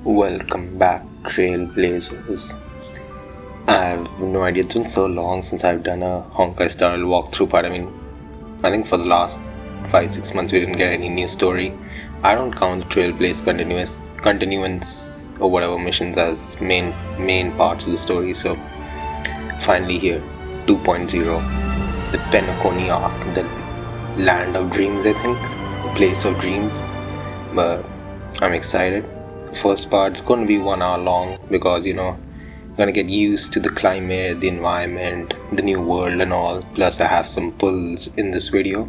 Welcome back, Trailblazers. I have no idea, it's been so long since I've done a Honkai style walkthrough part. I think for the last 5-6 months we didn't get any new story. I don't count the Trailblaze continuance or whatever missions as main parts of the story, so finally here, 2.0, the PENACONY arc, the land of dreams, I think, the place of dreams. But I'm excited. First part's going to be 1 hour long because gonna get used to the climate, the environment, the new world and all. Plus I have some pulls in this video.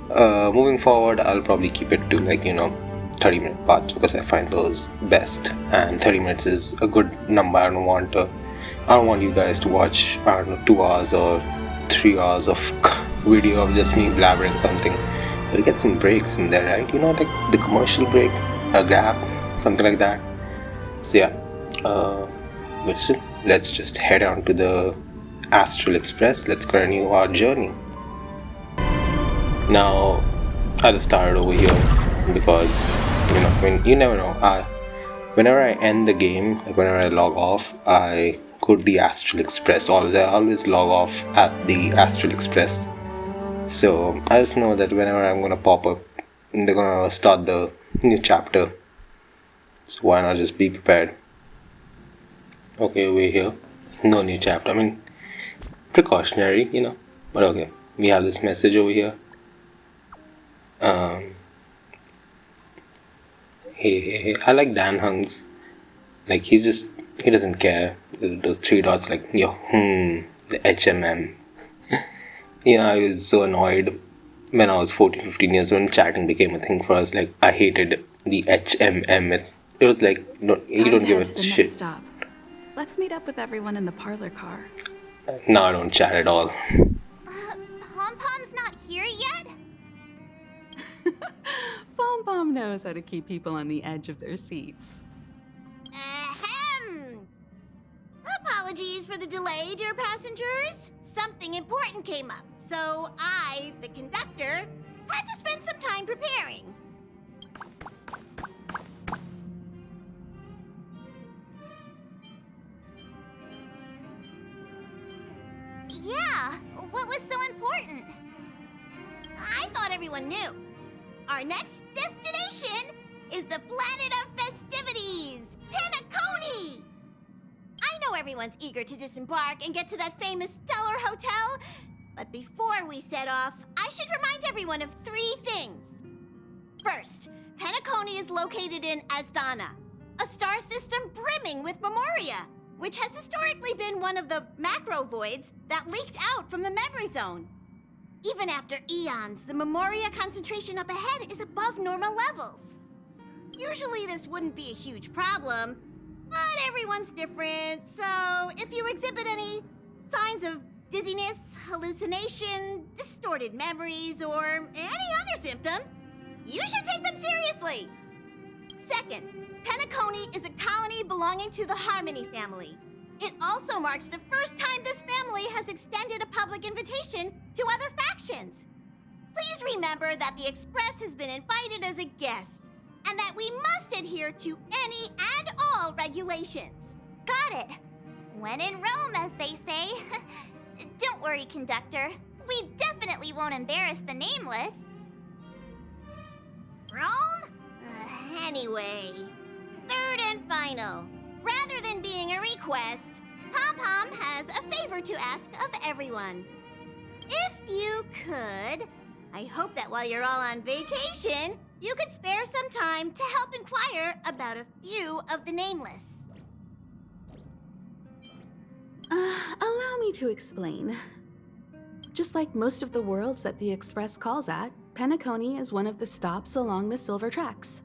Moving forward, I'll probably keep it to 30-minute parts because I find those best, and 30 minutes is a good number. I don't want you guys to watch 2 hours or 3 hours of video of just me blabbering something. But get some breaks in there, right? Like the commercial break, a gap, something like that. So yeah, but still, let's just head on to the Astral Express. Let's continue our journey. Now, I just started over here because you never know. Whenever I end the game, like whenever I log off, I go to the Astral Express. I always log off at the Astral Express. So I just know that whenever I'm gonna pop up, they're gonna start the new chapter. So why not just be prepared? Okay, we're here. No new chapter. Precautionary, But okay, we have this message over here. Hey, I like Dan Hung's. Like he doesn't care. Those 3 dots, like the HMM. I was so annoyed when I was 14-15 years old when chatting became a thing for us. Like I hated the HMM. It was like you don't give a shit. Next stop. Let's meet up with everyone in the parlor car. No, I don't chat at all. Pom-Pom's not here yet? Pom-Pom knows how to keep people on the edge of their seats. Ahem! Apologies for the delay, dear passengers. Something important came up, so I, the conductor, had to spend some time preparing. Yeah, what was so important? I thought everyone knew. Our next destination is the planet of festivities, PENACONY! I know everyone's eager to disembark and get to that famous Stellar Hotel, but before we set off, I should remind everyone of 3 things. First, PENACONY is located in Asdana, a star system brimming with Memoria, which has historically been one of the macro voids that leaked out from the memory zone. Even after eons, the Memoria concentration up ahead is above normal levels. Usually this wouldn't be a huge problem, but everyone's different, so if you exhibit any signs of dizziness, hallucination, distorted memories, or any other symptoms, you should take them seriously. Second, PENACONY is a colony belonging to the Harmony family. It also marks the first time this family has extended a public invitation to other factions. Please remember that the Express has been invited as a guest, and that we must adhere to any and all regulations. Got it. When in Rome, as they say. Don't worry, conductor. We definitely won't embarrass the nameless. Rome? Anyway, third and final. Rather than being a request, Pom-Pom has a favor to ask of everyone. If you could, I hope that while you're all on vacation, you could spare some time to help inquire about a few of the nameless. Allow me to explain. Just like most of the worlds that the Express calls at, PENACONY is one of the stops along the Silver Tracks.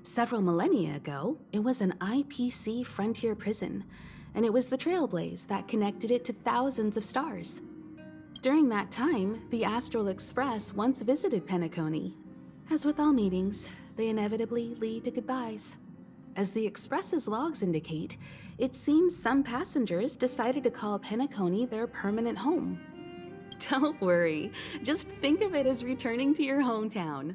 Several millennia ago, it was an IPC frontier prison, and it was the Trailblaze that connected it to thousands of stars. During that time, the Astral Express once visited PENACONY. As with all meetings, they inevitably lead to goodbyes. As the Express's logs indicate, it seems some passengers decided to call PENACONY their permanent home. Don't worry, just think of it as returning to your hometown.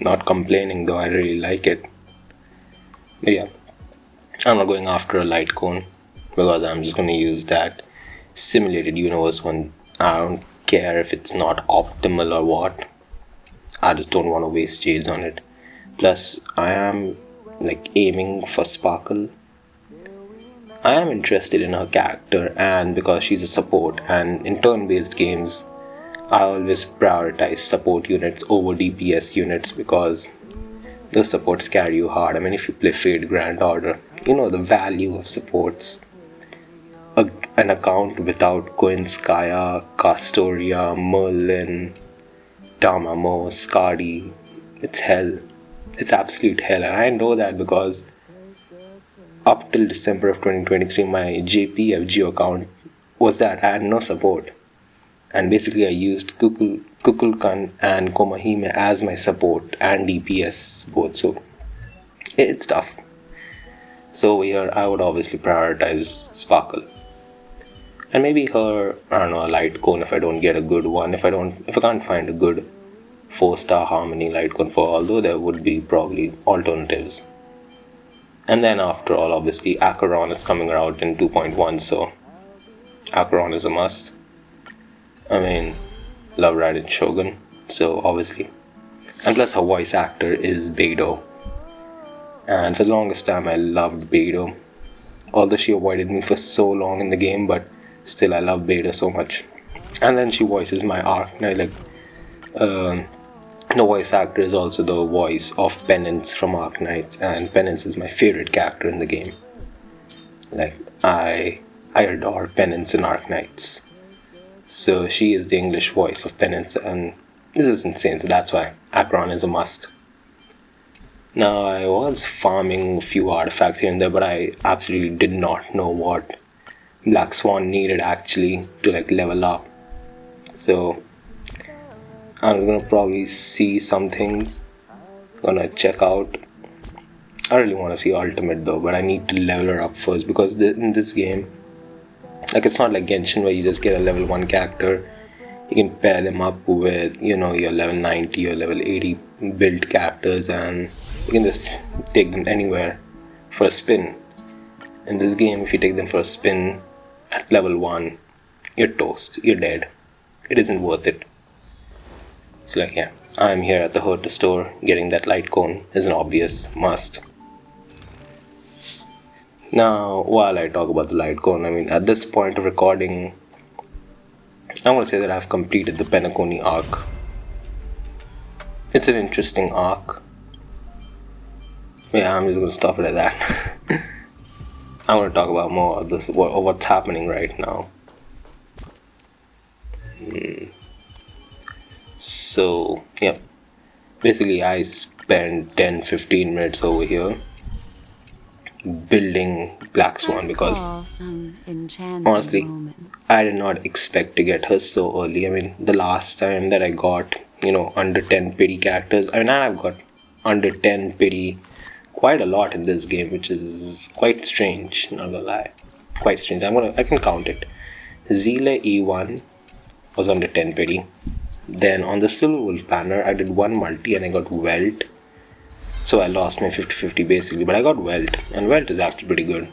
Not complaining though, I really like it. But yeah, I'm not going after a light cone because I'm just going to use that simulated universe one. I don't care if it's not optimal or what. I just don't want to waste jades on it. Plus, I am like aiming for Sparkle. I am interested in her character, and because she's a support, and in turn-based games, I always prioritize support units over DPS units because those supports carry you hard. I mean, if you play Fate Grand Order, you know the value of supports. An account without Koinskaya, Castoria, Merlin, Tamamo, Skadi, it's hell. It's absolute hell, and I know that because up till December of 2023, my JPFG account was that I had no support. And basically I used Kukulkan and Komahime as my support and DPS both, so it's tough. So here I would obviously prioritize Sparkle. And maybe her, I don't know, a light cone if I don't get a good one. If I can't find a good 4-star harmony light cone for, although there would be probably alternatives. And then after all, obviously Acheron is coming out in 2.1, so Acheron is a must. I mean, love Raiden Shogun, so obviously. And plus her voice actor is Beidou. And for the longest time I loved Beidou. Although she avoided me for so long in the game, but still I love Beidou so much. And then she voices my Arknight, like, the voice actor is also the voice of Penance from Arknights, and Penance is my favorite character in the game. Like, I adore Penance in Arknights. So she is the English voice of Penance, and this is insane, so that's why Acheron is a must. Now, I was farming a few artifacts here and there, but I absolutely did not know what Black Swan needed actually to like level up. So I'm gonna probably see some things, gonna check out. I really want to see Ultimate though, but I need to level her up first because in this game, like, it's not like Genshin where you just get a level 1 character. You can pair them up with, you know, your level 90 or level 80 build characters, and you can just take them anywhere for a spin. In this game, if you take them for a spin at level 1, you're toast, you're dead. It isn't worth it. It's like, yeah, I'm here at the Herta store. Getting that light cone is an obvious must. Now, while I talk about the light cone, I mean, at this point of recording, I want to say that I've completed the PENACONY arc. It's an interesting arc. Yeah, I'm just going to stop it at that. I want to talk about more of this, what's happening right now. So, yeah. Basically, I spent 10-15 minutes over here building Black Swan because honestly, I did not expect to get her so early. I mean, the last time that I got, you know, under 10 pity characters, I mean, I've got under 10 pity quite a lot in this game, which is quite strange, not gonna lie. Quite strange. I can count it. Zile E1 was under 10 pity. Then on the Silver Wolf banner, I did one multi and I got Welt. So I lost my 50-50 basically, but I got Welt, and Welt is actually pretty good.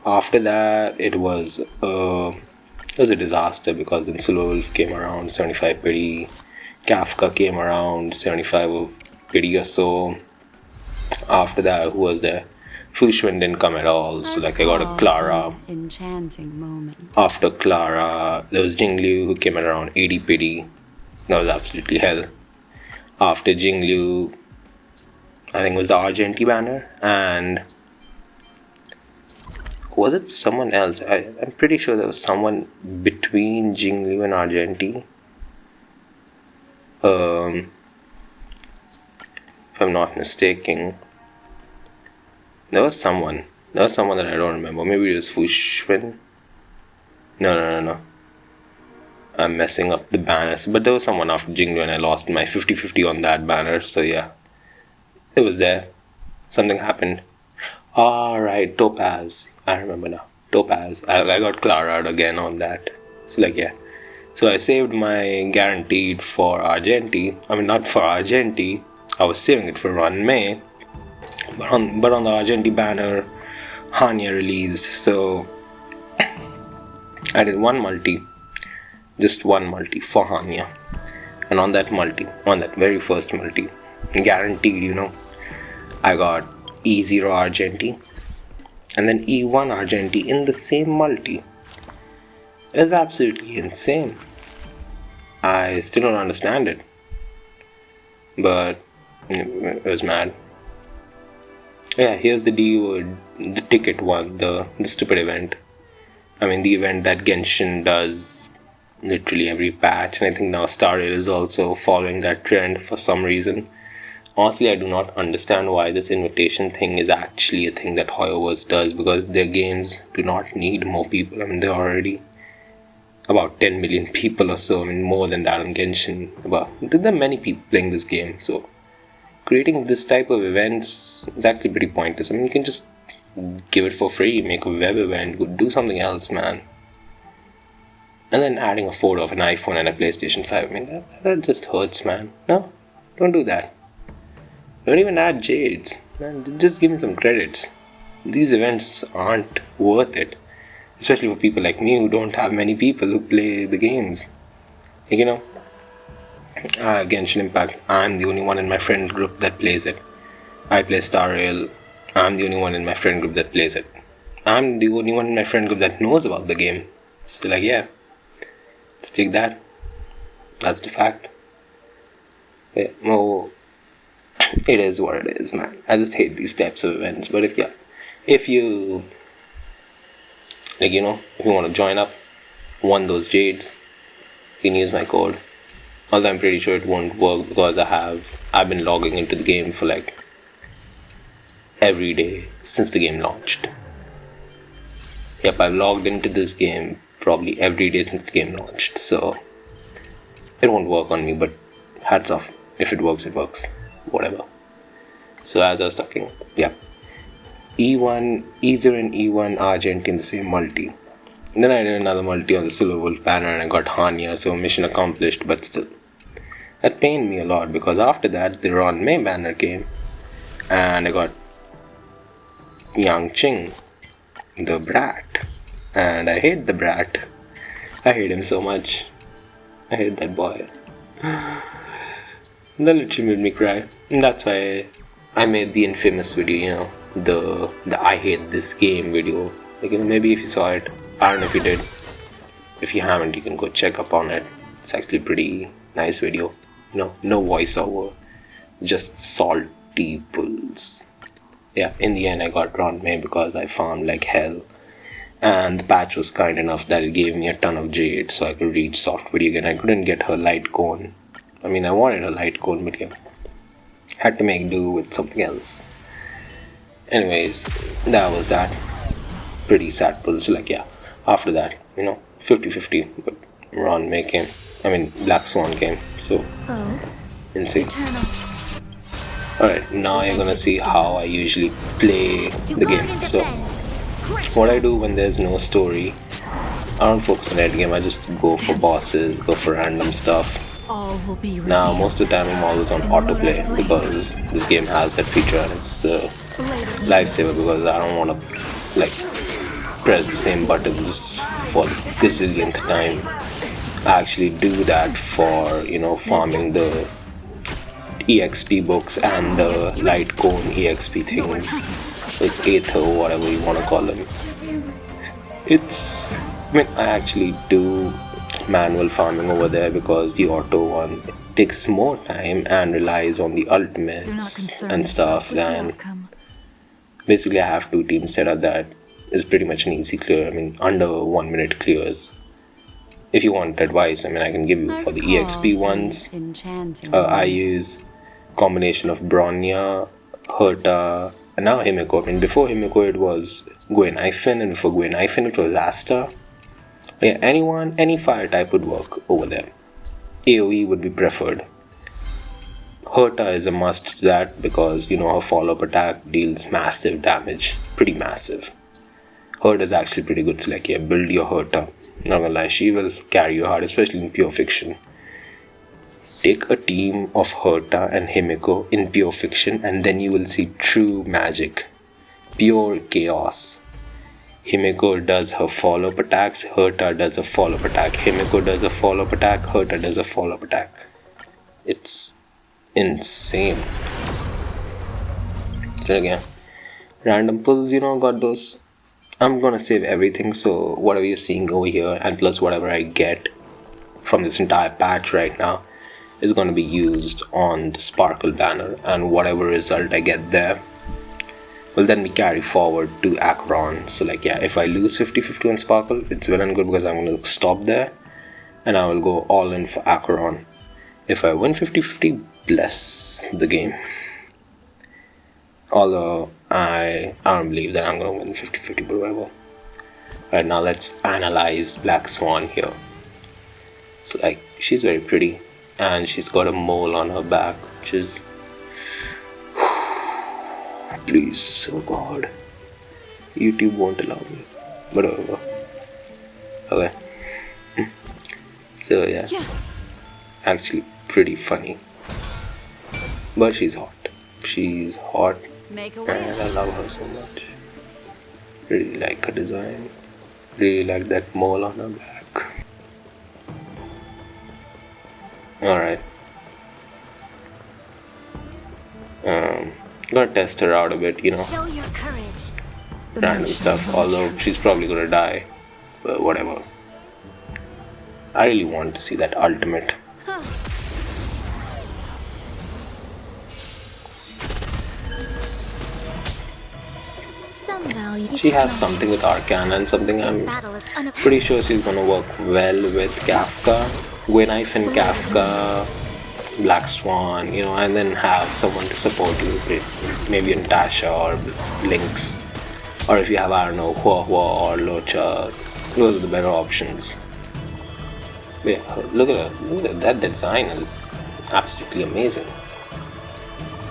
After that, it was a disaster because then Silver Wolf came around 75 pity, Kafka came around 75 pity or so. After that, who was there? Fushwen didn't come at all, so like I got a Clara. Enchanting moment. After Clara, there was Jingliu who came at around 80 pity. That was absolutely hell. After Jingliu, I think it was the Argenti banner, and was it someone else? I'm pretty sure there was someone between Jingliu and Argenti. If I'm not mistaken, there was someone that I don't remember. Maybe it was Fushwen. No. I'm messing up the banners, but there was someone after Jingliu and I lost my 50-50 on that banner, so yeah. It was there. Something happened. Alright, Topaz. I remember now. Topaz. I got Clara again on that. So like, yeah. So I saved my guaranteed for Argenti. I mean, not for Argenti. I was saving it for Run May, but on the Argenti banner, Hanya released, so I did just one multi for Hanya, and on that very first multi, guaranteed, I got E0 Argenti, and then E1 Argenti in the same multi. It was absolutely insane. I still don't understand it, but it was mad. Yeah, here's the deal, the ticket one, the stupid event. I mean, the event that Genshin does literally every patch, and I think now Star Rail is also following that trend for some reason. Honestly, I do not understand why this invitation thing is actually a thing that HoYoverse does, because their games do not need more people. I mean, they're already about 10 million people or so. I mean, more than that on Genshin. But there are many people playing this game, so creating this type of events is actually pretty pointless. I mean, you can just give it for free, make a web event, do something else, man. And then adding a photo of an iPhone and a PlayStation 5, I mean, that just hurts, man. No, don't do that. Don't even add Jades, man. Just give me some credits. These events aren't worth it, especially for people like me who don't have many people who play the games. Like, Genshin Impact, I'm the only one in my friend group that plays it. I play Star Rail, I'm the only one in my friend group that plays it. I'm the only one in my friend group that knows about the game. So yeah, let's take that. That's the fact. Yeah, well, it is what it is, man. I just hate these types of events. But if you want to join up, want those Jades, you can use my code. Although I'm pretty sure it won't work because I've been logging into the game for every day since the game launched. Yep, I've logged into this game probably every day since the game launched, so it won't work on me, but hats off. If it works, it works. Whatever. So as I was talking, yeah. E0 and E1 Argent in the same multi. And then I did another multi on the Silver Wolf banner and I got Hanya, so mission accomplished, but still. That pained me a lot because after that the Ron May banner came and I got Yang Ching, the brat. And I hate the brat. I hate him so much. I hate that boy. That literally made me cry. And that's why I made the infamous video, the I hate this game video. Maybe if you saw it, I don't know if you did. If you haven't, you can go check up on it. It's actually a pretty nice video. No voiceover, just salty pulls. Yeah, in the end I got Ron May because I farmed like hell. And the patch was kind enough that it gave me a ton of jade so I could reach soft video again. I couldn't get her light cone. I mean, I wanted a light cone, but yeah, had to make do with something else. Anyways, that was that. Pretty sad pull. So after that, 50-50, but Ron May came. I mean, Black Swan came. So insane. Alright, now you're gonna see how I usually play the game. So what I do when there's no story, I don't focus on the game. I just go for bosses, go for random stuff. Now most of the time I'm always on autoplay because this game has that feature and it's a lifesaver because I don't want to press the same buttons for the gazillionth time. I actually do that for farming the EXP books and the light cone EXP things. It's Aether, whatever you want to call them. I actually do manual farming over there because the auto one takes more time and relies on the ultimates and stuff than basically I have two teams set up that is pretty much an easy clear. I mean, under 1 minute clears. If you want advice, I can give you for the EXP ones. I use combination of Bronya, Herta, and now Himiko. Before Himiko it was Gwen-Ifin, and before Gwen-Ifin it was Asta. Yeah, any fire type would work over there. AoE would be preferred. Herta is a must to that because her follow-up attack deals massive damage, pretty massive. Herta is actually pretty good, so build your Herta. Not gonna lie, she will carry you hard, especially in pure fiction. Take a team of Herta and Himiko in pure fiction, and then you will see true magic. Pure chaos. Himiko does her follow-up attacks, Herta does a follow-up attack. Himiko does a follow-up attack, Herta does a follow-up attack. It's insane. So again, random pulls, got those. I'm gonna save everything, so whatever you're seeing over here, and plus whatever I get from this entire patch right now, is gonna be used on the Sparkle banner, and whatever result I get there will then be carried forward to Acheron. So like, yeah, if I lose 50-50 on Sparkle, it's well and good because I'm going to stop there and I will go all in for Acheron. If I win 50-50, bless the game. Although I don't believe that I'm going to win 50-50, but whatever. Right, now let's analyze Black Swan here. So like, she's very pretty and she's got a mole on her back, which is... Please, oh god, YouTube won't allow me, but whatever. Okay. So yeah, actually pretty funny, but she's hot. She's hot, and I love her so much. Really like her design. Really like that mole on her back. Alright. Gonna test her out a bit, Show your courage. random stuff, although she's probably gonna die, but whatever. I really want to see that ultimate. She has something with Arcana and something I'm pretty sure she's gonna work well with Kafka, Gwyneth and Kafka, Black Swan, and then have someone to support you with maybe Natasha or Lynx, or if you have, I don't know, Hua or Locha. Those are the better options. But yeah, look at that design is absolutely amazing,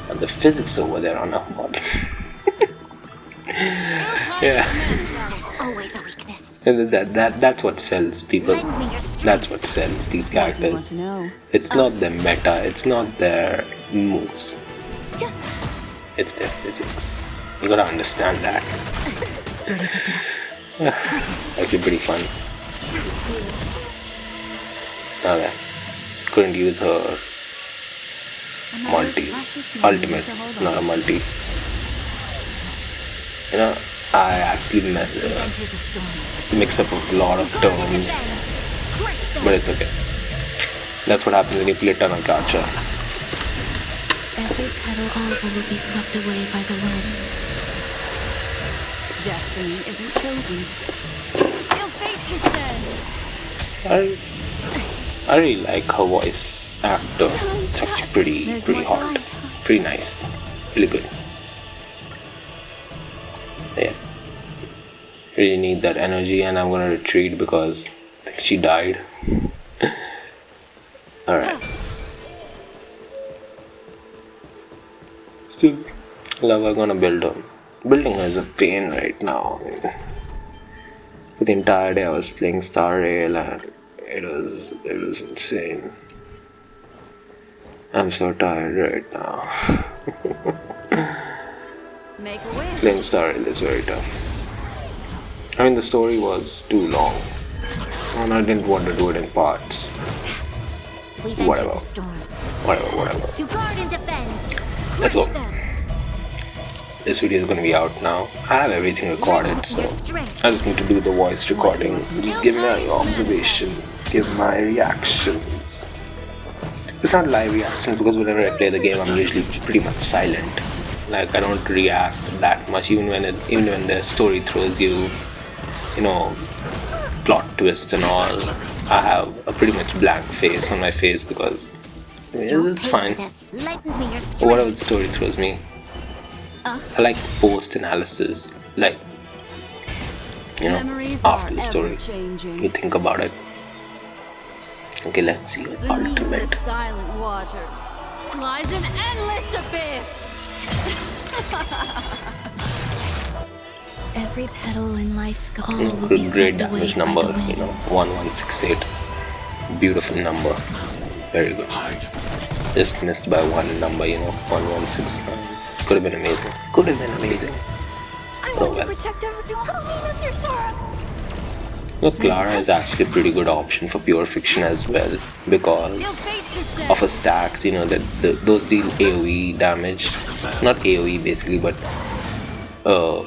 and the physics over there on her body. Yeah. There's always a weakness. And that's what sells people. That's what sells these characters. It's not their meta, it's not their moves. It's their physics. You gotta understand that. Actually pretty fun. Okay. Couldn't use her ultimate, not a multi. I actually mix up a lot of terms, but it's okay. That's what happens when you play a ton of Gacha. Every petal album will be swept away by the wind. Destiny isn't chosen. Your fate is dead. I really like her voice actor. It's actually pretty hot, pretty nice, really good. Yeah, really need that energy, and I'm gonna retreat because I think she died. Alright. Still, love her, gonna build her. Building her is a pain right now. For the entire day I was playing Star Rail and it was insane. I'm so tired right now. Playing Star Rail is very tough. I mean, the story was too long, and I didn't want to do it in parts. Whatever. To guard and defend. Let's go. This video is going to be out now. I have everything recorded, so I just need to do the voice recording. Just give my observations, give my reactions. It's not live reactions because whenever I play the game, I'm usually pretty much silent. Like, I don't react that much, even when the story throws you, plot twists and all. I have a pretty much blank face on my face because it's fine. Whatever the story throws me. I like post analysis, like, after the story. You think about it. Okay, let's see ultimate. Silent waters lies an endless abyss. Every petal in life's goal will be Great swept away damage by number, the wind. 1168. Beautiful number. Very good. just missed by one number, 1169. Could have been amazing. Could have been amazing. I Oh want to well. protect everyone. Help me, Mr. Sora. Clara is actually a pretty good option for pure fiction as well because of her stacks. Those deal AoE damage. Not AoE basically, but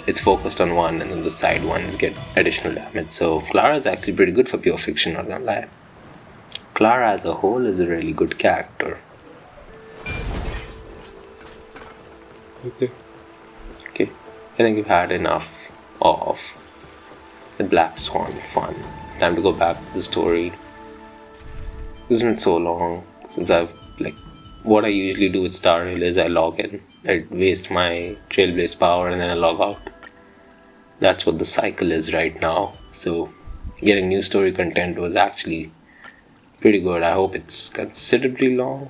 it's focused on one, and then the side ones get additional damage. So Clara is actually pretty good for pure fiction, not gonna lie. Clara as a whole is a really good character. Okay. I think we've had enough of the Black Swan fun. Time to go back to the story. It's been so long since what I usually do with Star Rail is I log in, I waste my Trailblaze power, and then I log out. That's what the cycle is right now. So getting new story content was actually pretty good. I hope it's considerably long.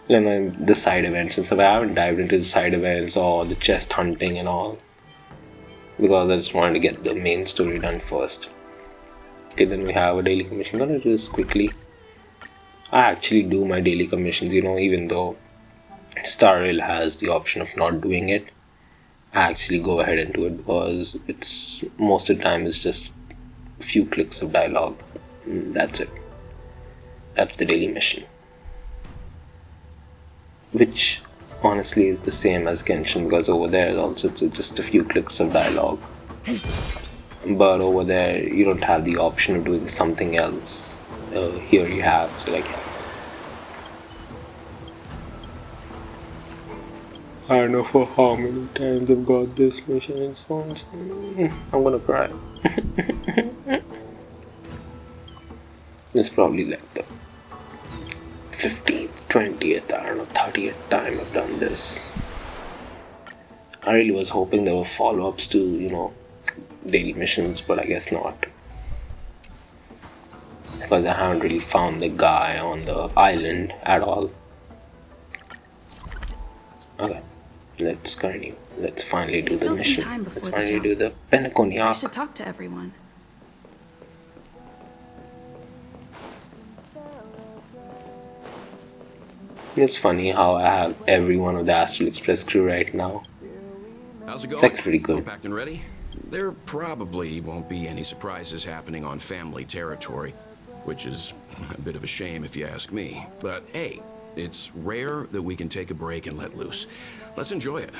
The side events and stuff. I haven't dived into the side events or the chest hunting and all, because I just wanted to get the main story done first. Okay, then we have a daily commission. I'm gonna do this quickly. I actually do my daily commissions, even though Star Rail has the option of not doing it. I actually go ahead and do it because it's most of the time it's just a few clicks of dialogue. That's it. That's the daily mission. Which honestly is the same as Genshin, because over there also it's just a few clicks of dialogue. But over there you don't have the option of doing something else. Here you have, so I don't know for how many times I've got this mission and so on. I'm gonna cry. It's probably like the 15th, 20th, I don't know, 30th time I've done this. I really was hoping there were follow-ups to, daily missions, but I guess not. Because I haven't really found the guy on the island at all. Okay, let's continue. Let's finally do the mission. Let's finally do the PENACONY arc. I should talk to everyone. It's funny how I have every one of the Astral Express crew right now. How's it going? It's like pretty good. All packed and ready? There probably won't be any surprises happening on family territory, which is a bit of a shame if you ask me. But hey, it's rare that we can take a break and let loose. Let's enjoy it.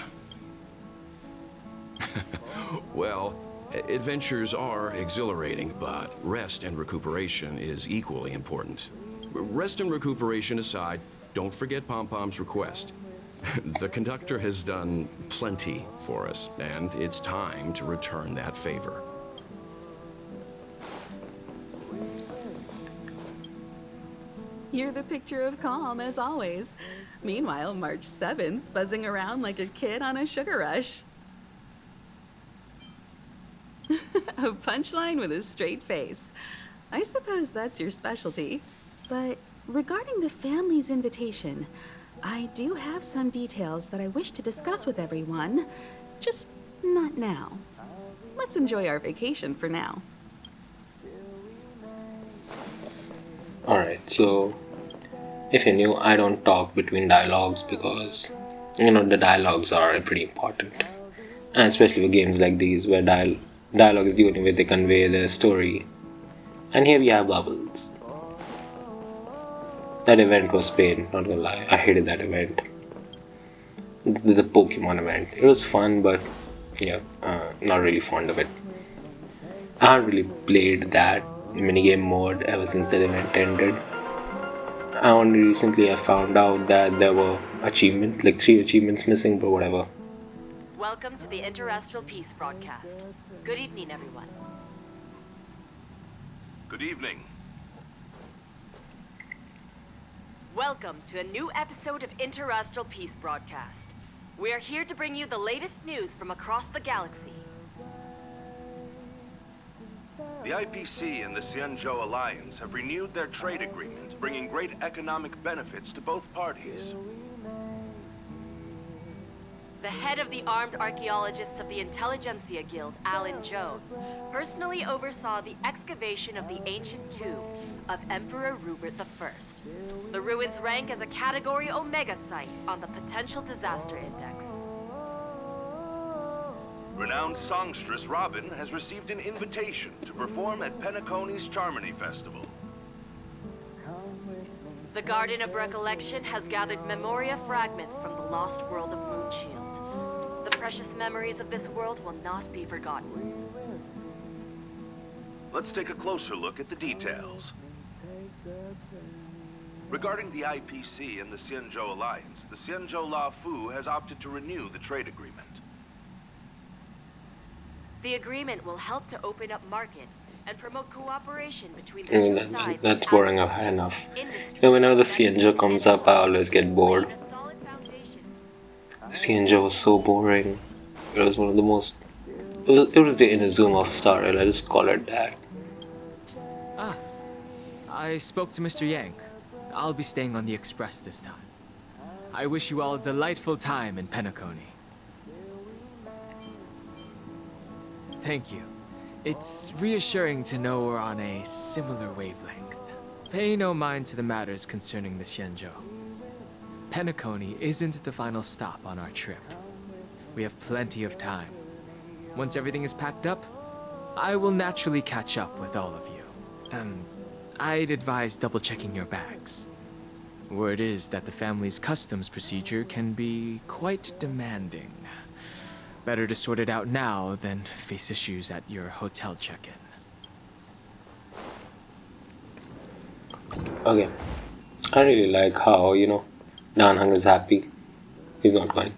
Well, adventures are exhilarating, but rest and recuperation is equally important. Rest and recuperation aside, don't forget Pom-Pom's request. The conductor has done plenty for us, and it's time to return that favor. You're the picture of calm, as always. Meanwhile, March 7th's buzzing around like a kid on a sugar rush. A punchline with a straight face. I suppose that's your specialty. But regarding the family's invitation, I do have some details that I wish to discuss with everyone. Just not now. Let's enjoy our vacation for now. Alright, so if you're new, I don't talk between dialogues because the dialogues are pretty important, and especially for games like these where dialogue is the only way they convey their story. And here we have Bubbles. That event was pain, not gonna lie. I hated that event. The Pokemon event. It was fun, but yeah, not really fond of it. I haven't really played that minigame mode ever since that event ended. Only recently I found out that there were achievements, like 3 achievements missing, but whatever. Welcome to the Interastral Peace broadcast. Good evening, everyone. Good evening. Welcome to a new episode of Interastral Peace broadcast. We are here to bring you the latest news from across the galaxy. The IPC and the Xianzhou Alliance have renewed their trade agreement, bringing great economic benefits to both parties. The head of the Armed Archaeologists of the Intelligentsia Guild, Alan Jones, personally oversaw the excavation of the ancient tomb, of Emperor Rupert I. The ruins rank as a Category Omega site on the Potential Disaster Index. Renowned songstress Robin has received an invitation to perform at PENACONY's Charmony Festival. The Garden of Recollection has gathered Memoria fragments from the lost world of Moonshield. The precious memories of this world will not be forgotten. Let's take a closer look at the details. Regarding the IPC and the Xianzhou Alliance, the Xianzhou La Fu has opted to renew the trade agreement. The agreement will help to open up markets and promote cooperation between the two sides. That's boring enough. Whenever the Xianzhou comes up, I always get bored. Xianzhou was so boring. It was one of the most... It was the Inazuma of Star Rail, I just call it that. I spoke to Mr. Yang. I'll be staying on the Express this time. I wish you all a delightful time in PENACONY. Thank you. It's reassuring to know we're on a similar wavelength. Pay no mind to the matters concerning the Xianzhou. PENACONY isn't the final stop on our trip. We have plenty of time. Once everything is packed up, I will naturally catch up with all of you. I'd advise double-checking your bags. Word is that the family's customs procedure can be quite demanding. Better to sort it out now than face issues at your hotel check-in. Okay. I really like how, Dan Heng is happy. He's not going.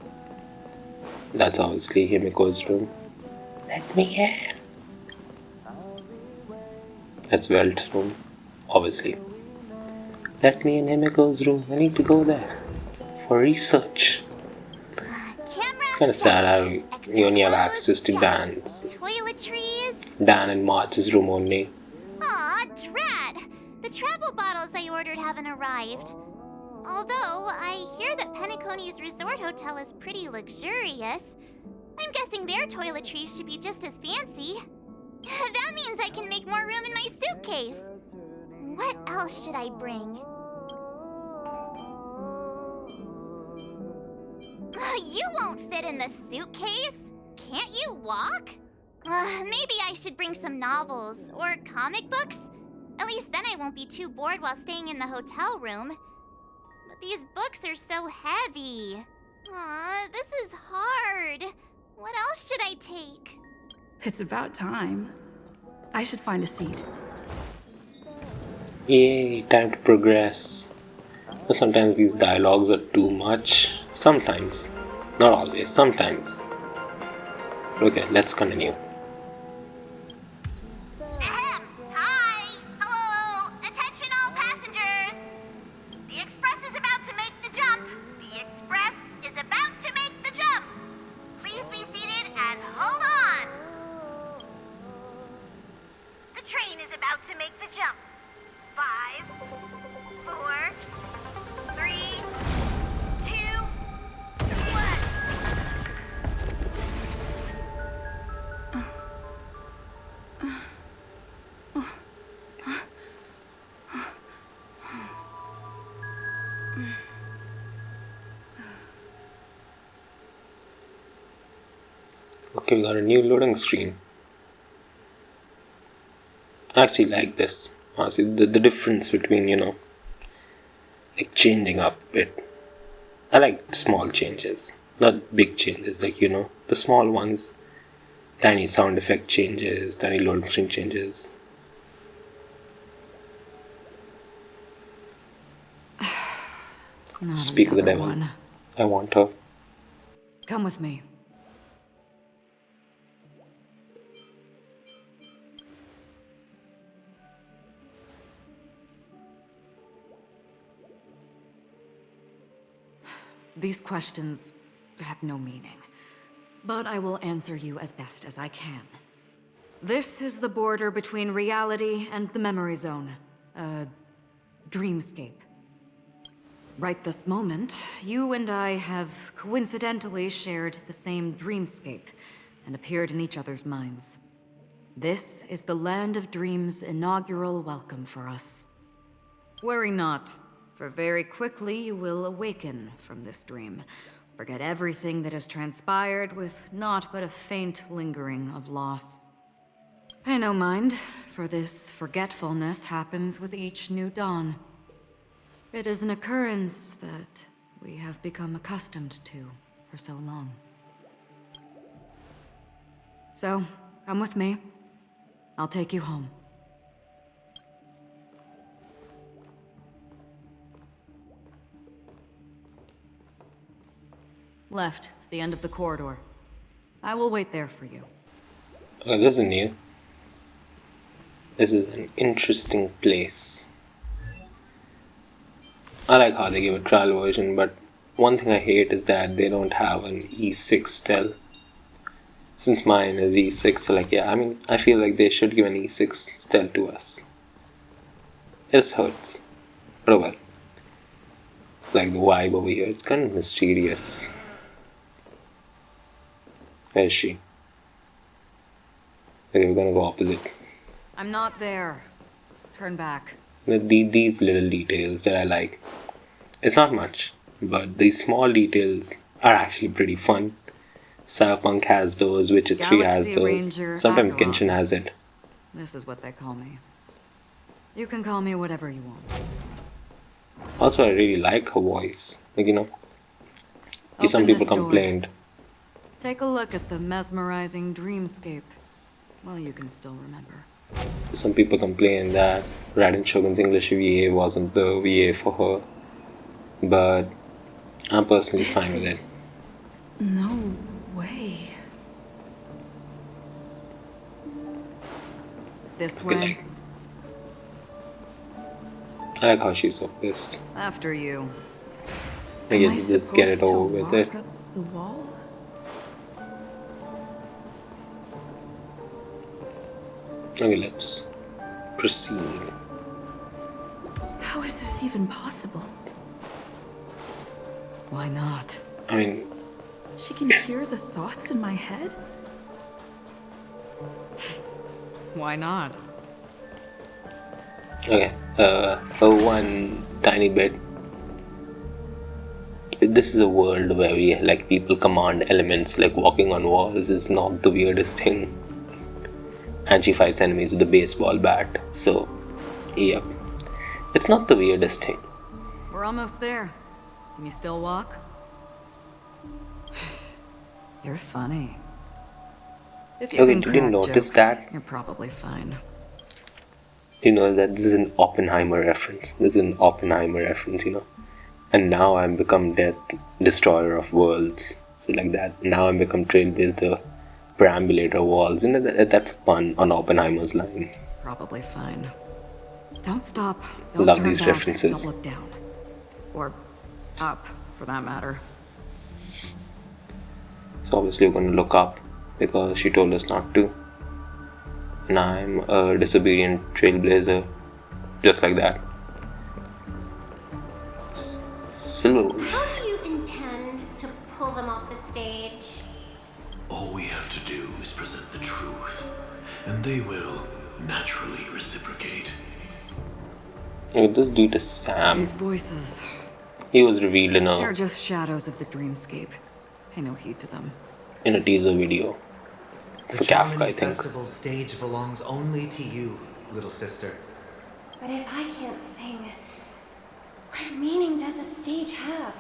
That's obviously Himiko's room. Let me in. That's Welt's room. Obviously. Let me in Himiko's room. I need to go there. For research. It's kind of sad how you only have access to Dan's. Toiletries. Dan and March's room only. Aw, drat! The travel bottles I ordered haven't arrived. Although, I hear that PENACONY's resort hotel is pretty luxurious. I'm guessing their toiletries should be just as fancy. That means I can make more room in my suitcase. What else should I bring? You won't fit in the suitcase. Can't you walk? Maybe I should bring some novels or comic books. At least then I won't be too bored while staying in the hotel room. But these books are so heavy. Aw, this is hard. What else should I take? It's about time. I should find a seat. Yay, time to progress. But sometimes these dialogues are too much. Sometimes. Not always, sometimes. Okay, let's continue. Ahem. Hi. Hello. Attention all passengers. The Express is about to make the jump. The Express is about to make the jump. Please be seated and hold on. The train is about to make the jump. 5, 4, 3, 2, 1. Okay, we got a new loading screen. I actually like this. Honestly, the difference between, like changing up it. I like small changes, not big changes, like, the small ones. Tiny sound effect changes, tiny loading screen changes. Speak of the devil. One. I want her. Come with me. These questions have no meaning, but I will answer you as best as I can. This is the border between reality and the memory zone, a dreamscape. Right this moment, you and I have coincidentally shared the same dreamscape and appeared in each other's minds. This is the Land of Dreams' inaugural welcome for us. Worry not, for very quickly you will awaken from this dream. Forget everything that has transpired with naught but a faint lingering of loss. Pay no mind, for this forgetfulness happens with each new dawn. It is an occurrence that we have become accustomed to for so long. So, come with me. I'll take you home. Left, to the end of the corridor. I will wait there for you. Oh, this is new. This is an interesting place. I like how they give a trial version, but one thing I hate is that they don't have an E6 still. Since mine is E6, so like, yeah, I mean, I feel like they should give an E6 still to us. It just hurts. But oh well. Like the vibe over here, it's kind of mysterious. Where is she? Okay, we're gonna go opposite. I'm not there. Turn back. These little details that I like. It's not much, but these small details are actually pretty fun. Cyberpunk has those, Witcher 3 has Galaxy those. Ranger Sometimes Acheron. Genshin has it. This is what they call me. You can call me whatever you want. Also, I really like her voice. Like, you know, some Open people this door. complained. Take a look at the mesmerizing dreamscape. Well, you can still remember. Some people complained that Raiden Shogun's English VA wasn't the VA for her. But I'm personally fine with it. No way. This Okay, way. I like how she's so pissed. After you. Like, Am I just get it supposed to over with walk it. up the wall? Okay, let's proceed. How is this even possible? Why not? I mean, She can hear the thoughts in my head? Why not? okay, one tiny bit. This is a world where we, like, people command elements, like walking on walls is not the weirdest thing. And she fights enemies with a baseball bat, so, yep. It's not the weirdest thing. We're almost there. Can you still walk? You're funny. If you Okay, can did you crack notice jokes, that? you're probably fine. You know that this is an Oppenheimer reference. This is an Oppenheimer reference, you know. And now I'm become death, destroyer of worlds. So like that. Now I'm become trailblazer, perambulator walls. You know, that's a pun on Oppenheimer's line. Probably fine. Don't stop. Don't Love turn these back. references. Don't look down. Or up, for that matter. So obviously we're going to look up because she told us not to. And I'm a disobedient trailblazer, just like that. Silver. How do you intend to pull them off the stage? All we have to do is present the truth, and they will naturally reciprocate. Look at this dude is Sam. These voices. He was revealed in They're a just shadows of the dreamscape. Pay no heed to them. teaser video for Kafka, I think. Festival stage belongs only to you, little sister. But if I can't sing, what meaning does a stage have?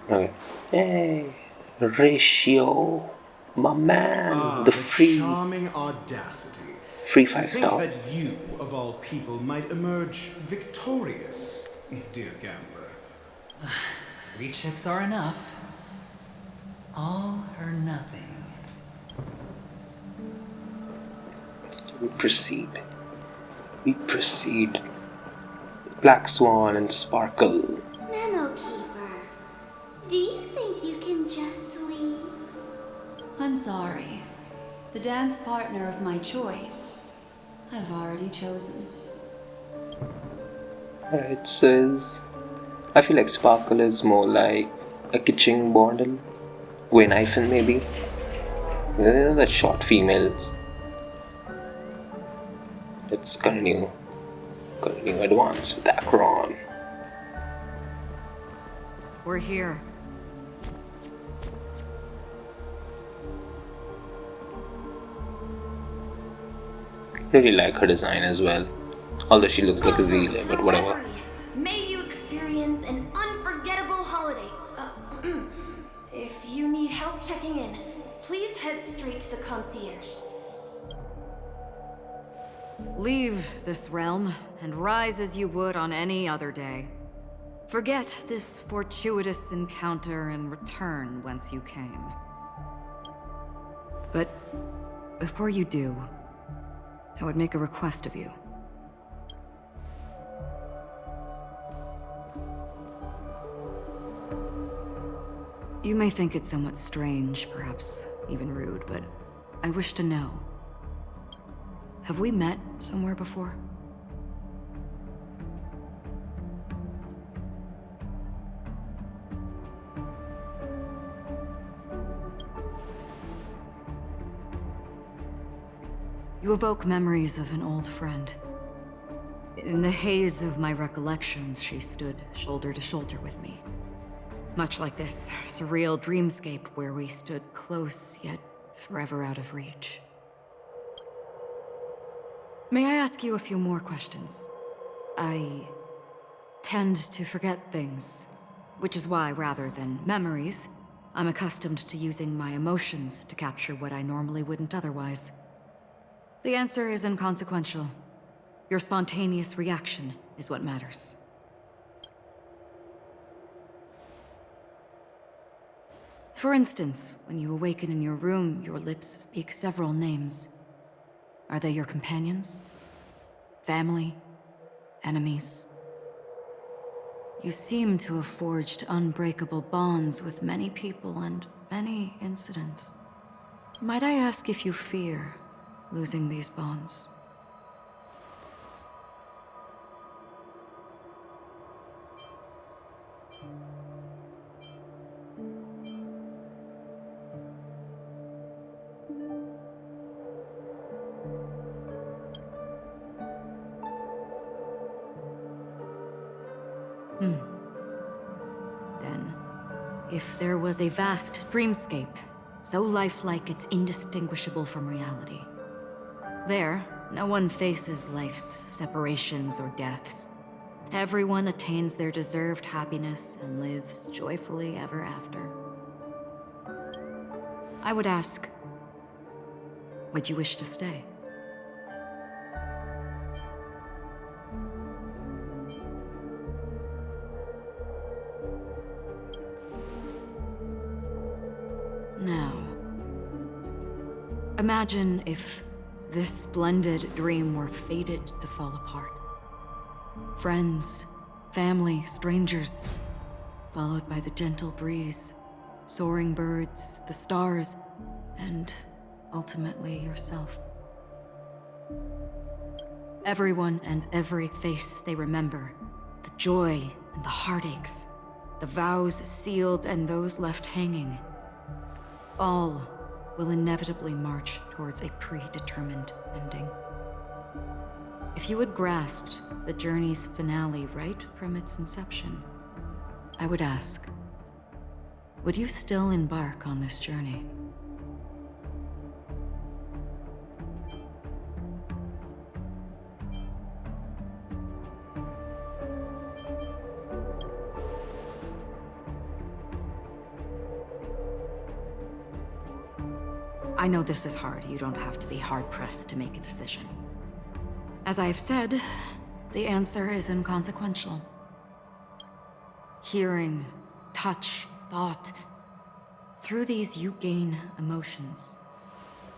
Okay. Hey, Ratio, my man, the free charming audacity. 5-star. Think that you, of all people, might emerge victorious, dear gambler. 3 chips are enough. All or nothing. We proceed. We proceed. Black Swan and Sparkle. Memo Keeper, do you think you can just sweep? I'm sorry. The dance partner of my choice, I've already chosen. It says, I feel like Sparkle is more like a kitchen bottle. Gwen hyphen maybe. You know that short females. let's continue advance with Akron. We're here. I really like her design as well. Although she looks like a Zealer, but whatever. May you experience an unforgettable holiday. If you need help checking in, please head straight to the concierge. Leave this realm and rise as you would on any other day. Forget this fortuitous encounter and return whence you came. But before you do, I would make a request of you. You may think it somewhat strange, perhaps even rude, but I wish to know. Have we met somewhere before? You evoke memories of an old friend. In the haze of my recollections, she stood shoulder to shoulder with me. Much like this surreal dreamscape where we stood close, yet forever out of reach. May I ask you a few more questions? I tend to forget things, which is why, rather than memories, I'm accustomed to using my emotions to capture what I normally wouldn't otherwise. The answer is inconsequential. Your spontaneous reaction is what matters. For instance, when you awaken in your room, your lips speak several names. Are they your companions? Family? Enemies? You seem to have forged unbreakable bonds with many people and many incidents. Might I ask if you fear losing these bonds? Then, if there was a vast dreamscape, so lifelike it's indistinguishable from reality, there, no one faces life's separations or deaths. Everyone attains their deserved happiness and lives joyfully ever after. I would ask, would you wish to stay? Now, imagine if this splendid dream were fated to fall apart. Friends, family, strangers, followed by the gentle breeze, soaring birds, the stars, and ultimately yourself. Everyone and every face they remember, the joy and the heartaches, the vows sealed and those left hanging, all will inevitably march towards a predetermined ending. If you had grasped the journey's finale right from its inception, I would ask, would you still embark on this journey? I know this is hard. You don't have to be hard-pressed to make a decision. As I've said, the answer is inconsequential. Hearing, touch, thought. Through these you gain emotions.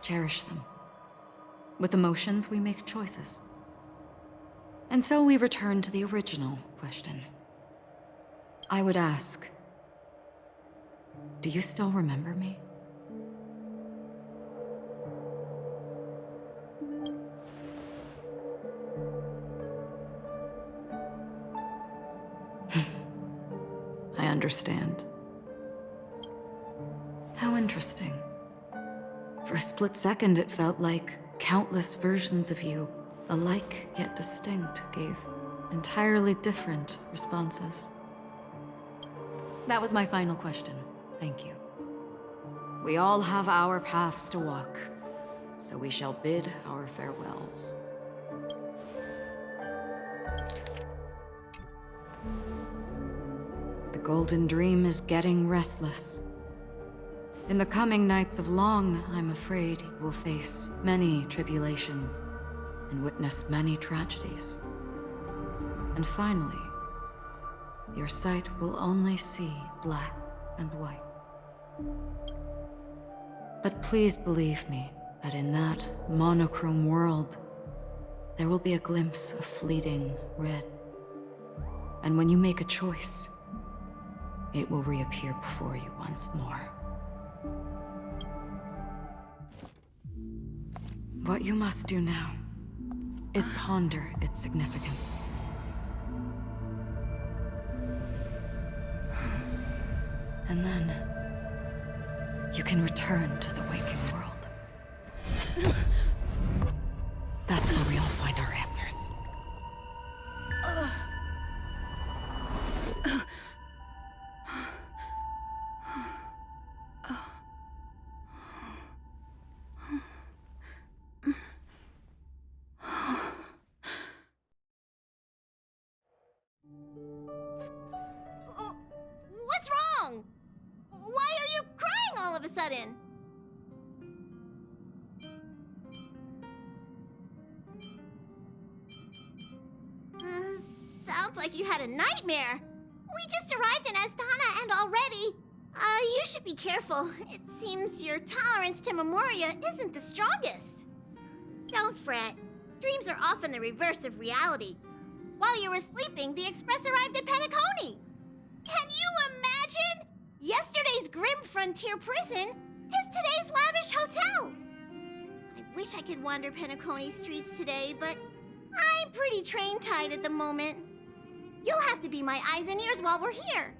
Cherish them. With emotions, we make choices. And so we return to the original question. I would ask, do you still remember me? I understand. How interesting. For a split second, it felt like countless versions of you alike yet distinct, gave entirely different responses. That was my final question. Thank you. We all have our paths to walk, so we shall bid our farewells. The Golden Dream is getting restless. In the coming nights of Long, I'm afraid you will face many tribulations and witness many tragedies. And finally, your sight will only see black and white. But please believe me that in that monochrome world, there will be a glimpse of fleeting red. And when you make a choice, it will reappear before you once more. What you must do now is ponder its significance. And then you can return to the waking world. That's where we all find our answers. What's wrong? Why are you crying all of a sudden? Sounds like you had a nightmare. We just arrived in Astana and already... you should be careful. It seems your tolerance to Memoria isn't the strongest. Don't fret. Dreams are often the reverse of reality. While you were sleeping, the Express arrived at PENACONY. Can you imagine? Yesterday's grim frontier prison is today's lavish hotel. I wish I could wander PENACONY streets today, but I'm pretty train-tied at the moment. You'll have to be my eyes and ears while we're here.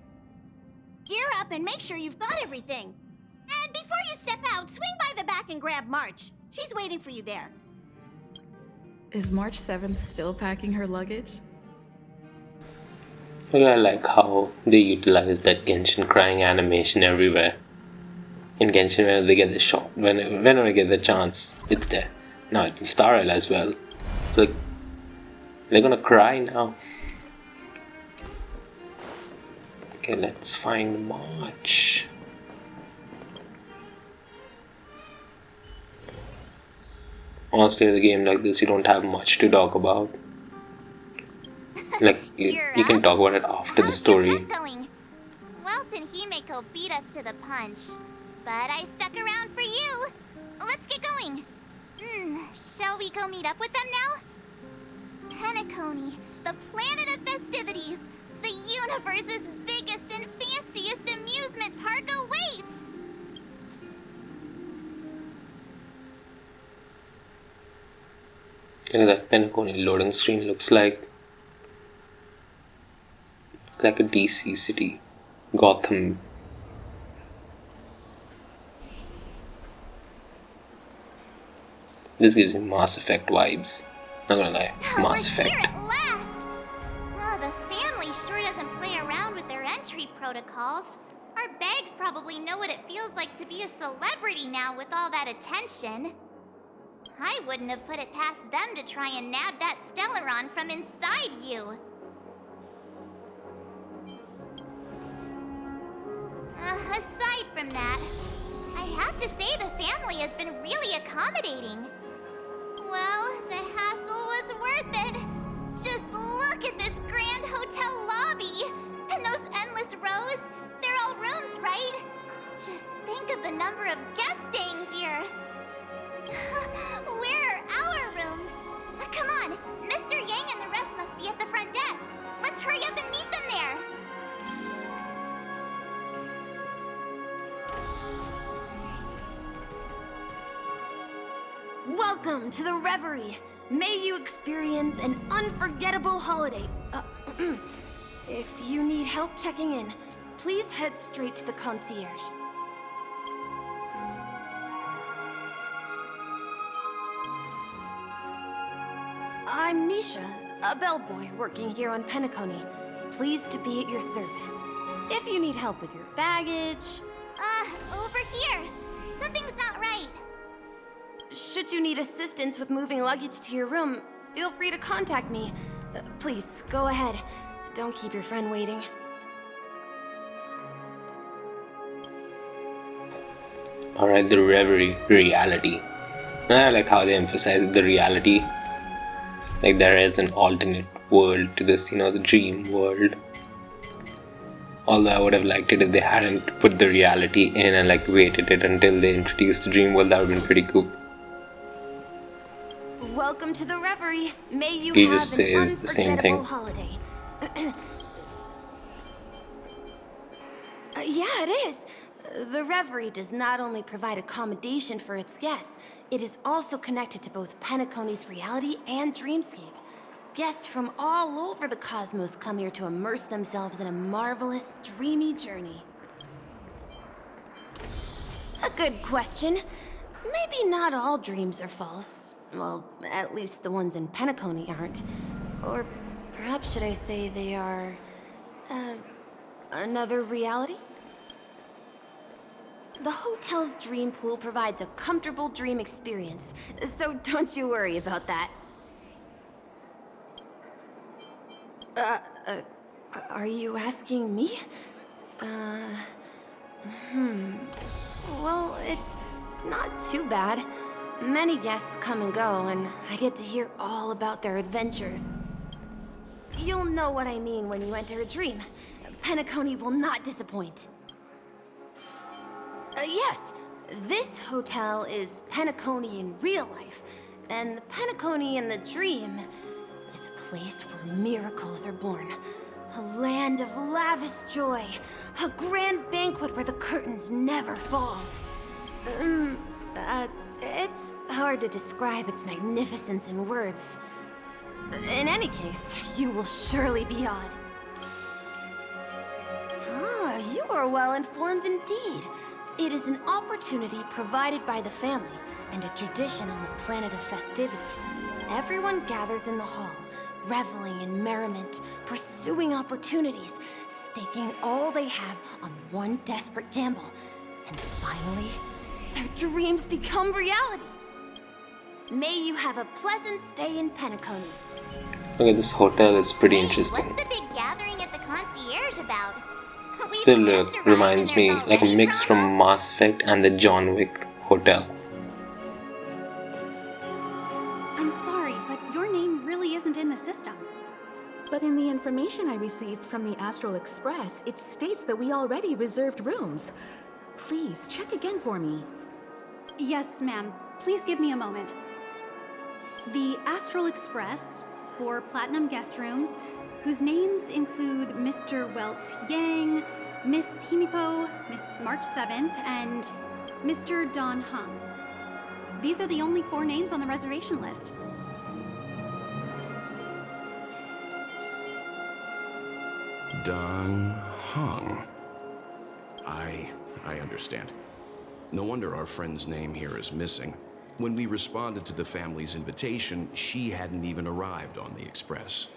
Gear up and make sure you've got everything. And before you step out, swing by the back and grab March. She's waiting for you there. Is March 7th still packing her luggage? I like how they utilize that Genshin crying animation everywhere. In Genshin, whenever they get the shot, whenever they get the chance, it's there. Now it's in Star Rail as well. It's like they're gonna cry now. Okay, let's find March. Honestly, in a game like this, you don't have much to talk about. Like, you can talk about it after the story. Welt and Himeko beat us to the punch, but I stuck around for you. Let's get going. Shall we go meet up with them now? PENACONY, the planet of festivities, the universe's biggest and fanciest amusement park awaits. Look at that PENACONY loading screen. Looks like a DC city, Gotham. This gives me Mass Effect vibes. Not gonna lie, Mass Effect. We're here at last. Oh, the family sure doesn't play around with their entry protocols. Our bags probably know what it feels like to be a celebrity now with all that attention. I wouldn't have put it past them to try and nab that Stellaron from inside you. Aside from that, I have to say the family has been really accommodating. Well, the hassle was worth it. Just look at this grand hotel lobby. And those endless rows, they're all rooms, right? Just think of the number of guests staying here. Where are our rooms? Come on, Mr. Yang and the rest must be at the front desk. Let's hurry up and meet them there. Welcome to the Reverie. May you experience an unforgettable holiday. If you need help checking in, please head straight to the concierge. I'm Misha, a bellboy working here on PENACONY. Pleased to be at your service. If you need help with your baggage... Over here. Something's not right. Should you need assistance with moving luggage to your room, feel free to contact me. Please, go ahead. Don't keep your friend waiting. Alright, the reverie, reality. And I like how they emphasize the reality. Like there is an alternate world to this, you know, the dream world. Although I would have liked it if they hadn't put the reality in and like waited it until they introduced the dream world. That would have been pretty cool. Welcome to the reverie. May you He have just an says the same thing. holiday. Yeah, it is. The reverie does not only provide accommodation for its guests, it is also connected to both PENACONY's reality and dreamscape. Guests from all over the cosmos come here to immerse themselves in a marvelous, dreamy journey. A good question. Maybe not all dreams are false. Well, at least the ones in PENACONY aren't. Or perhaps should I say they are... another reality? The hotel's dream pool provides a comfortable dream experience, so don't you worry about that. Are you asking me? Well, it's not too bad. Many guests come and go, and I get to hear all about their adventures. You'll know what I mean when you enter a dream. PENACONY will not disappoint. Yes, this hotel is PENACONY in real life, and the PENACONY in the dream is a place where miracles are born. A land of lavish joy. A grand banquet where the curtains never fall. It's hard to describe its magnificence in words. In any case, you will surely be awed. Ah, you are well informed indeed. It is an opportunity provided by the family and a tradition on the planet of festivities. Everyone gathers in the hall, reveling in merriment, pursuing opportunities, staking all they have on one desperate gamble. And finally, their dreams become reality. May you have a pleasant stay in PENACONY. Okay, this hotel is pretty interesting. What's the big gathering at the concierge about? Still reminds me like a mix from Mass Effect and the John Wick hotel. I'm sorry, but your name really isn't in the system. But in the information I received from the Astral Express, it states that we already reserved rooms. Please, check again for me. Yes, ma'am. Please give me a moment. The Astral Express, for Platinum guest rooms, whose names include Mr. Welt Yang, Miss Himiko, Miss March 7th, and Mr. Don Hung. These are the only 4 names on the reservation list. Don Hung. I understand. No wonder our friend's name here is missing. When we responded to the family's invitation, she hadn't even arrived on the Express.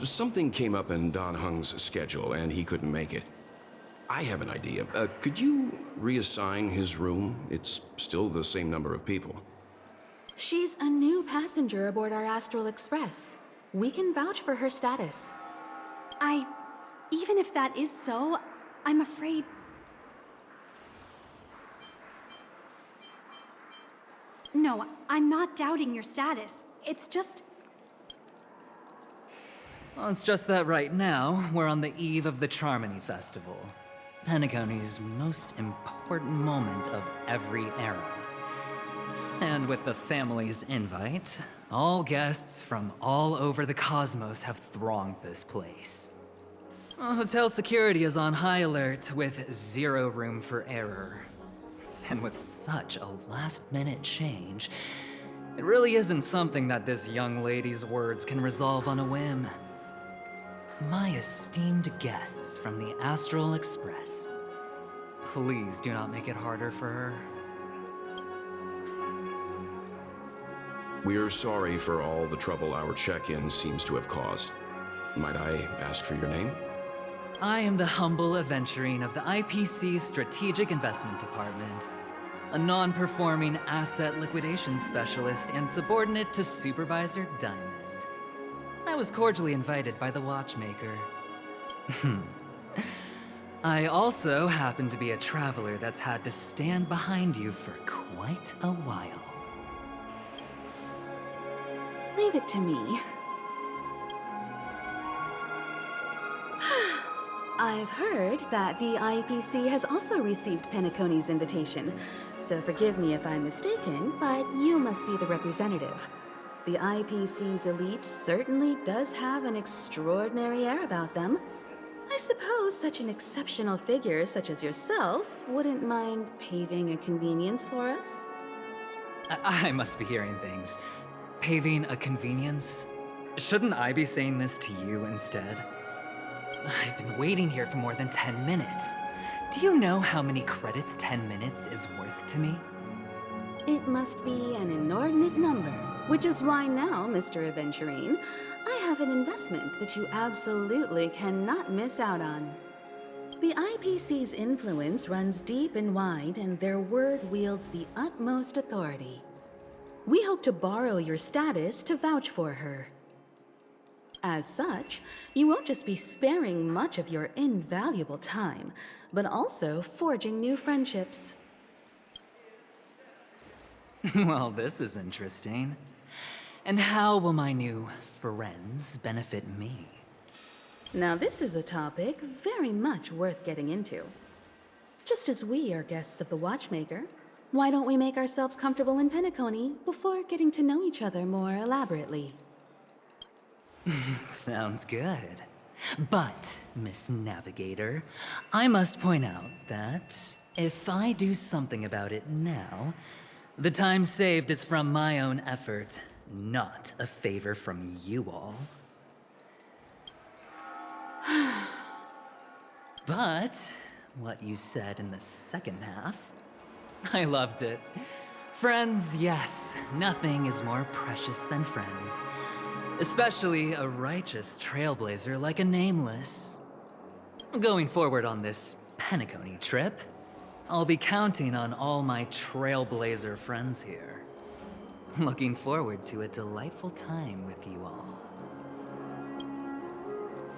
Something came up in Don Hung's schedule, and he couldn't make it. I have an idea. Could you reassign his room? It's still the same number of people. She's a new passenger aboard our Astral Express. We can vouch for her status. Even if that is so, I'm afraid... No, I'm not doubting your status. It's just... Well, it's just that right now, we're on the eve of the Charmony Festival. PENACONY's most important moment of every era. And with the family's invite, all guests from all over the cosmos have thronged this place. Hotel security is on high alert with 0 room for error. And with such a last-minute change, it really isn't something that this young lady's words can resolve on a whim. My esteemed guests from the Astral Express, please do not make it harder for her. We're sorry for all the trouble our check-in seems to have caused. Might I ask for your name? I am the humble aventurine of the IPC's Strategic Investment Department. A non-performing asset liquidation specialist and subordinate to Supervisor Diamond. I was cordially invited by the watchmaker. I also happen to be a traveler that's had to stand behind you for quite a while. Leave it to me. I've heard that the IPC has also received PENACONY's invitation, so forgive me if I'm mistaken, but you must be the representative. The IPC's elite certainly does have an extraordinary air about them. I suppose such an exceptional figure such as yourself wouldn't mind paving a convenience for us? I must be hearing things. Paving a convenience? Shouldn't I be saying this to you instead? I've been waiting here for more than 10 minutes. Do you know how many credits 10 minutes is worth to me? It must be an inordinate number, which is why now, Mr. Aventurine, I have an investment that you absolutely cannot miss out on. The IPC's influence runs deep and wide, and their word wields the utmost authority. We hope to borrow your status to vouch for her. As such, you won't just be sparing much of your invaluable time, but also forging new friendships. Well, this is interesting. And how will my new friends benefit me? Now this is a topic very much worth getting into. Just as we are guests of the Watchmaker, why don't we make ourselves comfortable in PENACONY before getting to know each other more elaborately? Sounds good. But, Miss Navigator, I must point out that if I do something about it now, the time saved is from my own effort, not a favor from you all. But, what you said in the second half, I loved it. Friends, yes, nothing is more precious than friends. Especially a righteous trailblazer like a Nameless. Going forward on this PENACONY trip, I'll be counting on all my trailblazer friends here. Looking forward to a delightful time with you all.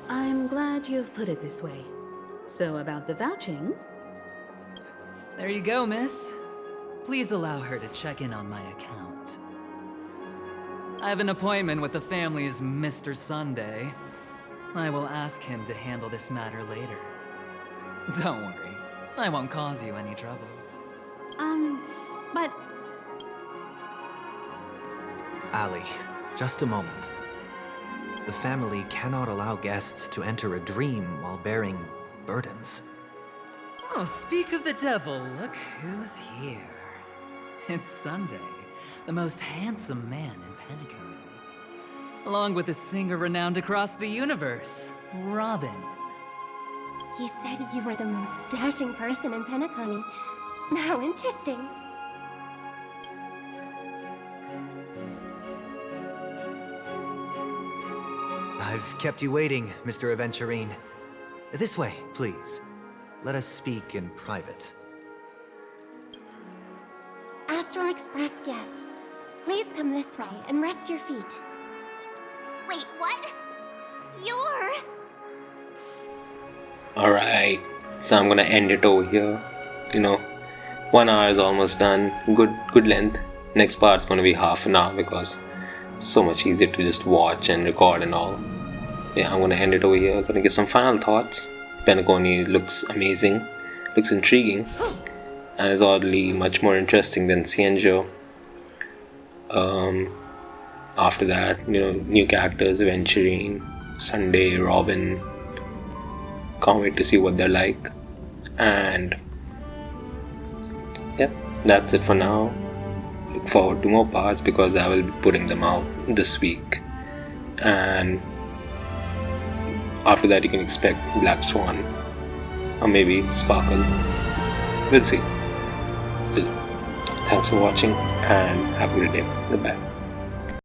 I'm glad you've put it this way. So about the vouching... There you go, miss. Please allow her to check in on my account. I have an appointment with the family's Mr. Sunday. I will ask him to handle this matter later. Don't worry, I won't cause you any trouble. But... Ali, just a moment. The family cannot allow guests to enter a dream while bearing burdens. Oh, speak of the devil, look who's here. It's Sunday, the most handsome man in PENACONY. Along with a singer renowned across the universe, Robin. He said you were the most dashing person in PENACONY. How interesting. I've kept you waiting, Mr. Aventurine. This way, please. Let us speak in private. Astral Express guests, please come this way and rest your feet. Wait, what? You're... Alright, so I'm gonna end it over here. 1 hour is almost done. Good length. Next part's gonna be half an hour because it's so much easier to just watch and record and all. Yeah, I'm gonna end it over here. I'm gonna give some final thoughts. PENACONY looks amazing, looks intriguing, and is oddly much more interesting than Xianzhou. After that, new characters, Aventurine, Sunday, Robin. Can't wait to see what they're like. And yeah, that's it for now. Look forward to more parts because I will be putting them out this week. And after that, you can expect Black Swan or maybe Sparkle. We'll see. Still, thanks for watching and have a good day. Goodbye.